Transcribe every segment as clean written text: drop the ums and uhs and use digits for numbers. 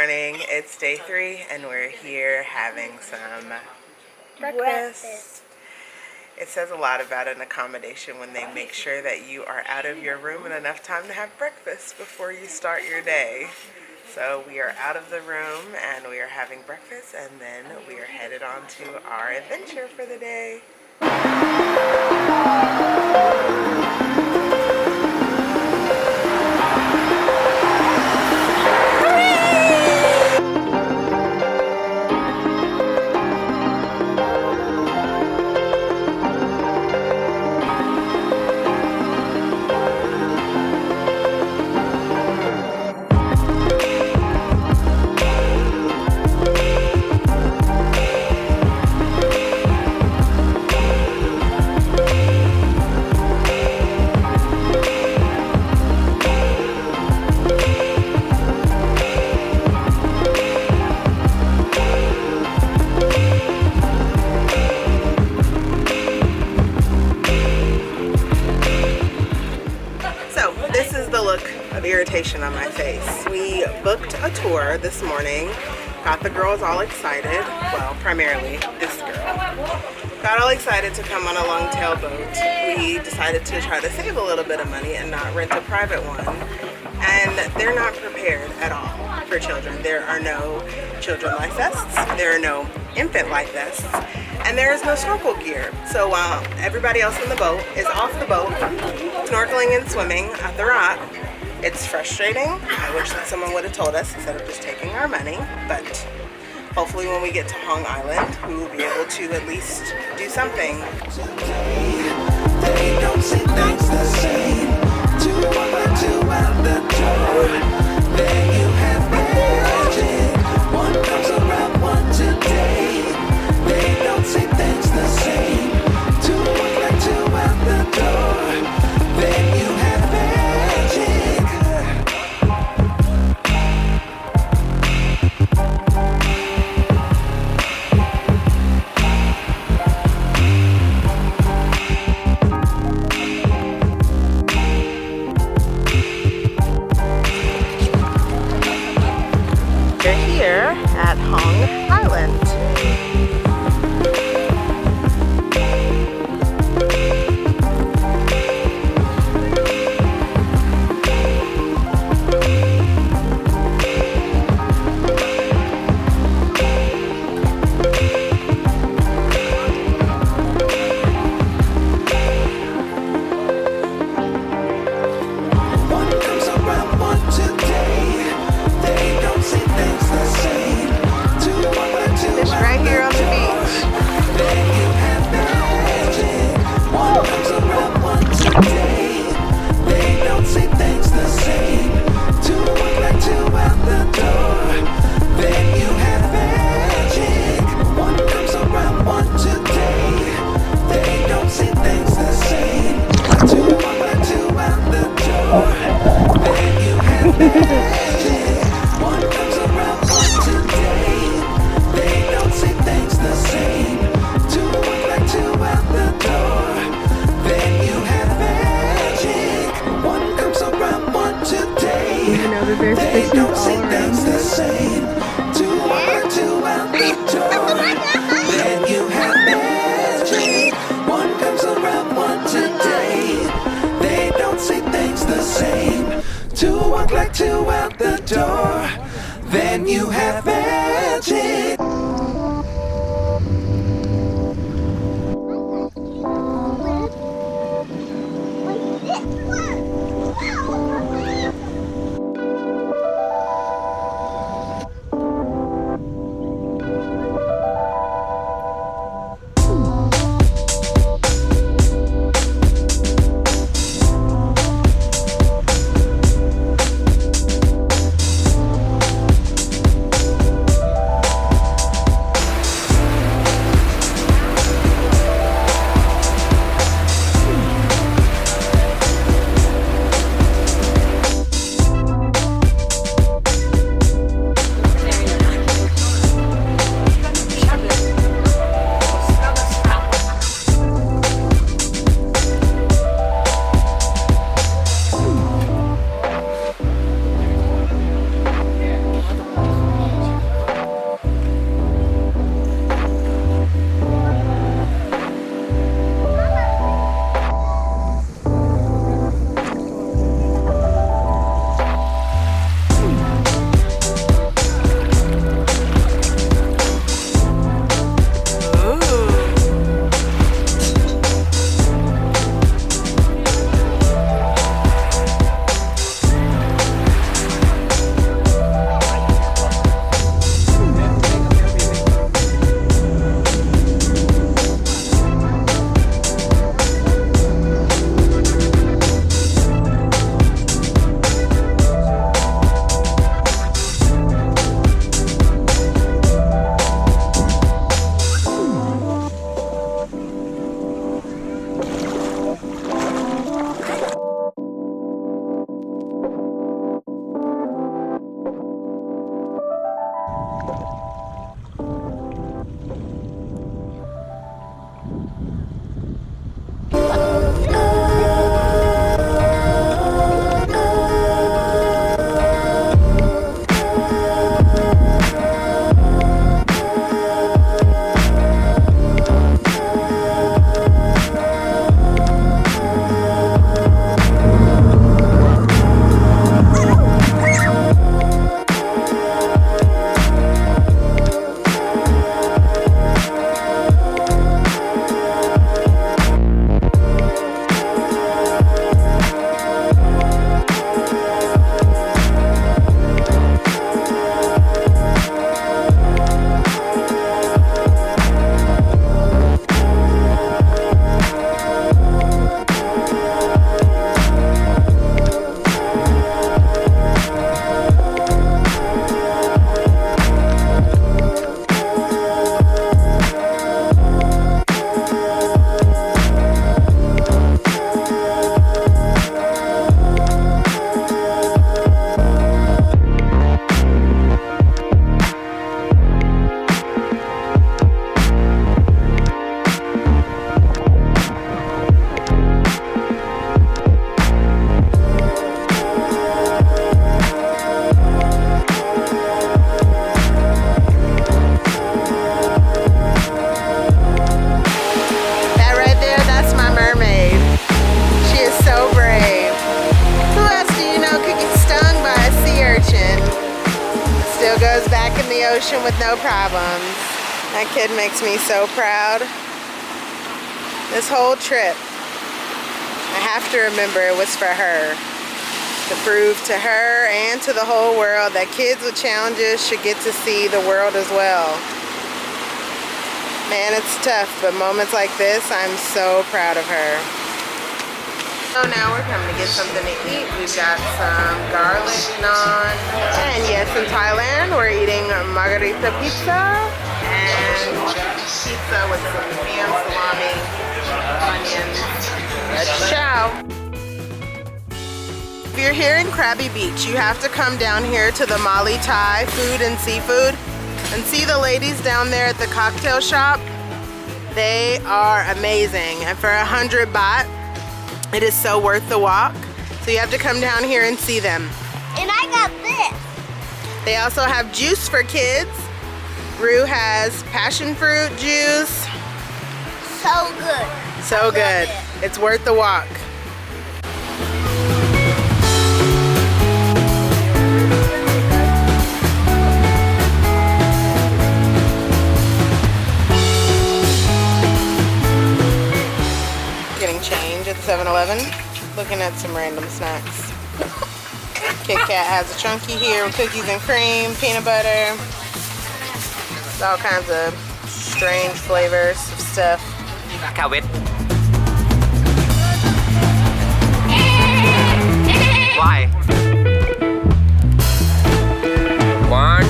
Morning, it's day 3 and we're here having some breakfast. It says a lot about an accommodation when they make sure that you are out of your room in enough time to have breakfast before you start your day. So we are out of the room and we are having breakfast, and then we are headed on to our adventure for the day. Irritation on my face. We booked a tour this morning, got the girls all excited, well, primarily this girl, got all excited to come on a long-tail boat. We decided to try to save a little bit of money and not rent a private one, and they're not prepared at all for children. There are no children life vests, there are no infant life vests, and there is no snorkel gear. So while everybody else in the boat is off the boat, snorkeling and swimming at the rock, it's frustrating. I wish that someone would have told us instead of just taking our money, but hopefully when we get to Hong Island, we will be able to at least do something. They don't see things the same. Then you have magic. One comes around one today. They don't see things the same. Two like two out the door. Then you have magic. At Hong Island. Then you have magic. goes back in the ocean with no problems. That kid makes me so proud. This whole trip, I have to remember it was for her. To prove to her and to the whole world that kids with challenges should get to see the world as well. Man, it's tough, but moments like this, I'm so proud of her. So now we're coming to get something to eat. We've got some garlic naan. And yes, in Thailand, we're eating margarita pizza and pizza with some ham, salami, onions. Let's chow. If you're here in Krabi Beach, you have to come down here to the Mali Thai Food and Seafood and see the ladies down there at the cocktail shop. They are amazing. And for 100 baht, it is so worth the walk. So you have to come down here and see them. And I got this. They also have juice for kids. Rue has passion fruit juice. So good. So good. It's worth the walk. Getting change at the 7-Eleven. Looking at some random snacks. Kit Kat has a chunky here with cookies and cream, peanut butter. All kinds of strange flavors of stuff. Why? One.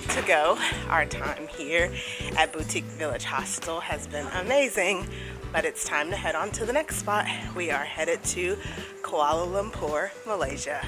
To go. Our time here at Boutique Village Hostel has been amazing, but it's time to head on to the next spot. We are headed to Kuala Lumpur, Malaysia.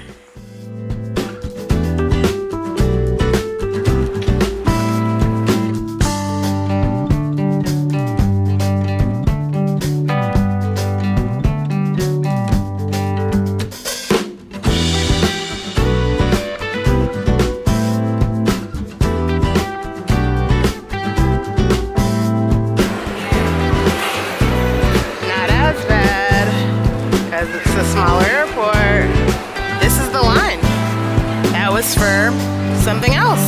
For something else.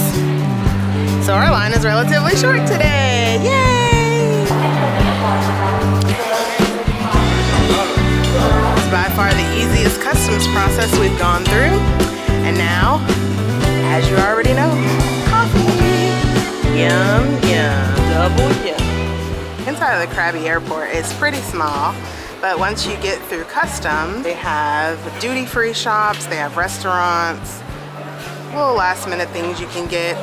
So our line is relatively short today. Yay! It's by far the easiest customs process we've gone through. And now, as you already know, coffee. Yum, yum, double yum. Inside of the Krabi airport is pretty small, but once you get through customs, they have duty-free shops, they have restaurants, little last minute things you can get,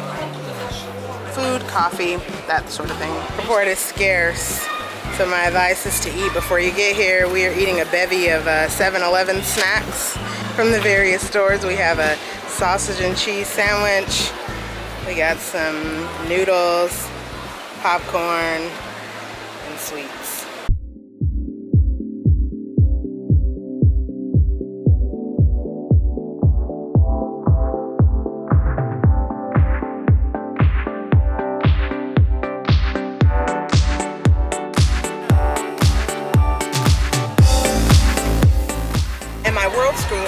food, coffee, that sort of thing. The airport is scarce, so my advice is to eat before you get here. We are eating a bevy of 7-Eleven snacks from the various stores. We have a sausage and cheese sandwich, we got some noodles, popcorn, and sweets.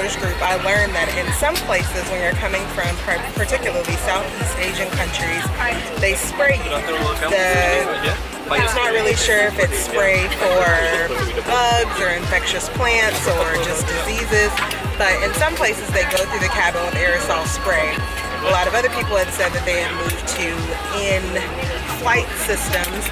Group, I learned that in some places when you're coming from particularly Southeast Asian countries, they spray you. It's not really sure if it's spray for bugs or infectious plants or just diseases, but in some places they go through the cabin with aerosol spray. A lot of other people had said that they had moved to in-flight systems